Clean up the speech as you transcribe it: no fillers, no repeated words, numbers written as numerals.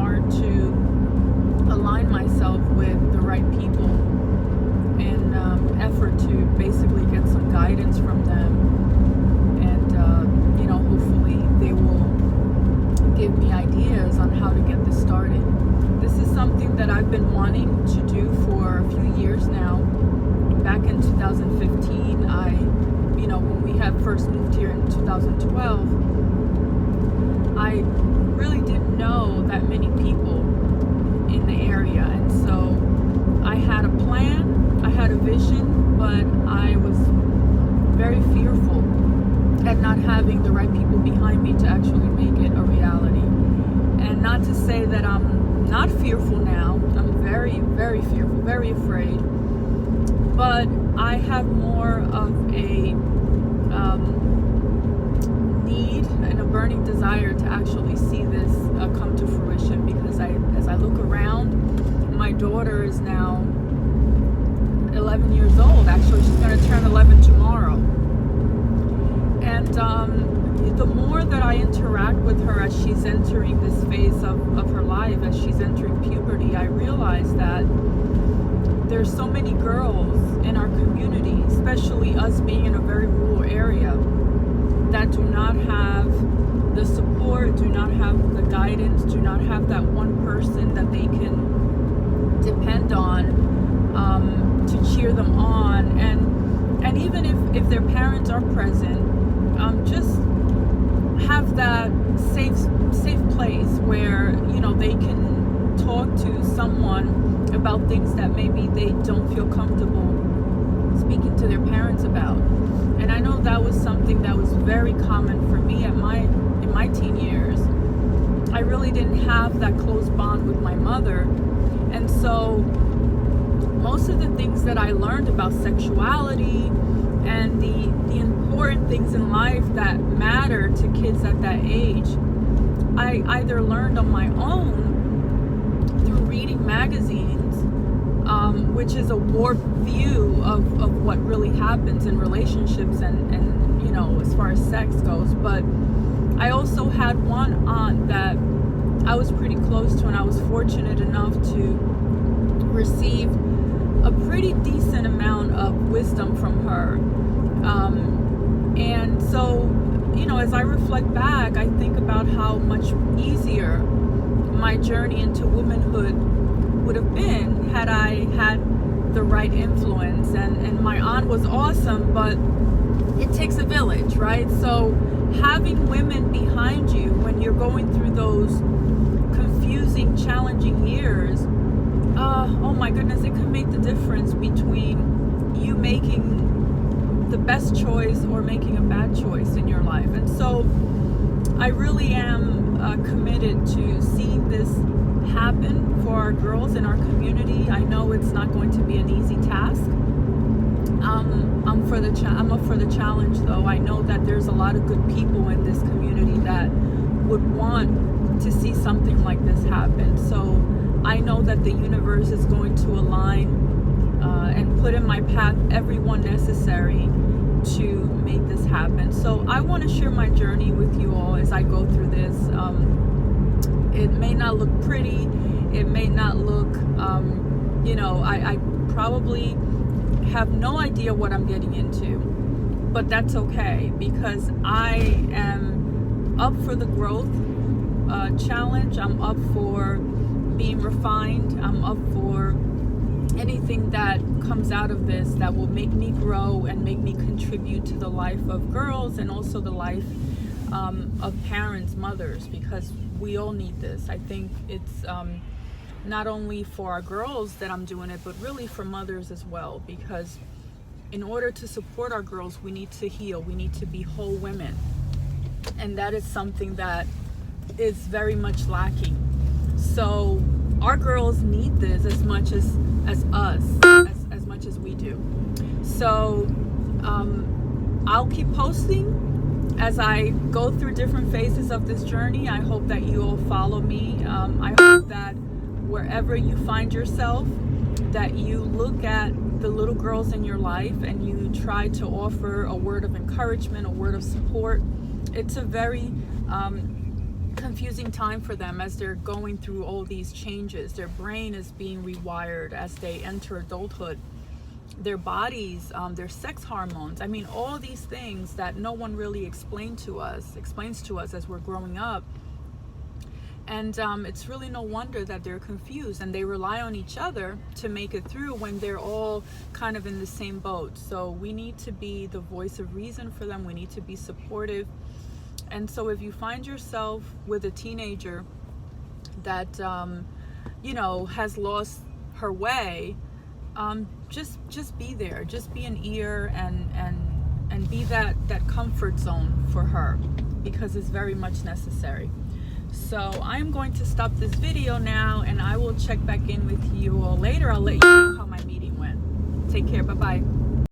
hard to align myself with the right people in effort to basically get some guidance from them, and hopefully they will give me ideas on how to get this started. This is something that I've been wanting to do for a few years now. Back in 2015, when we had first moved here in 2012, I really didn't know that many people in the area, and so I had a plan, I had a vision, but I was very fearful at not having the right people behind me to actually make it a reality. And not to say that I'm not fearful now. I'm very, very fearful, very afraid, but I have more of a need and a burning desire to actually see this come to fruition, because as I look around, my daughter is now 11 years old. Actually, she's going to turn 11 tomorrow. And the more that I interact with her as she's entering this phase of her life, as she's entering puberty, I realize that there's so many girls in our community, especially us being in a very rural area, that do not have the support, do not have the guidance, do not have that one person that they can depend on to cheer them on. And even if their parents are present, just have that safe place where they can talk to someone about things that maybe they don't feel comfortable speaking to their parents about. And I know that was something that was very common for me in my teen years. I really didn't have that close bond with my mother, and so most of the things that I learned about sexuality and the important things in life that matter to kids at that age, I either learned on my own through reading magazines, which is a warped view of what really happens in relationships and as far as sex goes. But I also had one aunt that I was pretty close to, and I was fortunate enough to receive a pretty decent amount of wisdom from her. And so, as I reflect back, I think about how much easier my journey into womanhood would have been had I had the right influence. And my aunt was awesome, but it takes a village, right? So having women behind you when you're going through those confusing, challenging years, oh my goodness, it can make the difference between you making the best choice or making a bad choice in your life. And so I really am committed to seeing this happen for our girls in our community. I know it's not going to be an easy task. I'm up for the challenge, though. I know that there's a lot of good people in this community that would want to see something like this happen. So I know that the universe is going to align and put in my path everyone necessary to make this happen. So I want to share my journey with you all as I go through this. It may not look pretty. It may not look, I probably have no idea what I'm getting into, but that's okay, because I am up for the growth challenge. I'm up for being refined. I'm up for anything that comes out of this that will make me grow and make me contribute to the life of girls, and also the life of parents, mothers, because we all need this. I think it's not only for our girls that I'm doing it, but really for mothers as well, because in order to support our girls, we need to heal. We need to be whole women, and that is something that is very much lacking. So our girls need this as much as us, as much as we do. So I'll keep posting as I go through different phases of this journey. I hope that you all follow me. I hope that wherever you find yourself, that you look at the little girls in your life and you try to offer a word of encouragement, a word of support. It's a very confusing time for them as they're going through all these changes. Their brain is being rewired as they enter adulthood. Their bodies, their sex hormones. I mean, all these things that no one really explains to us as we're growing up. And it's really no wonder that they're confused, and they rely on each other to make it through when they're all kind of in the same boat. So we need to be the voice of reason for them. We need to be supportive. And so if you find yourself with a teenager that, has lost her way, just be there. Just be an ear and be that comfort zone for her, because it's very much necessary. So I'm going to stop this video now, and I will check back in with you all later. I'll let you know how my meeting went. Take care. Bye-bye.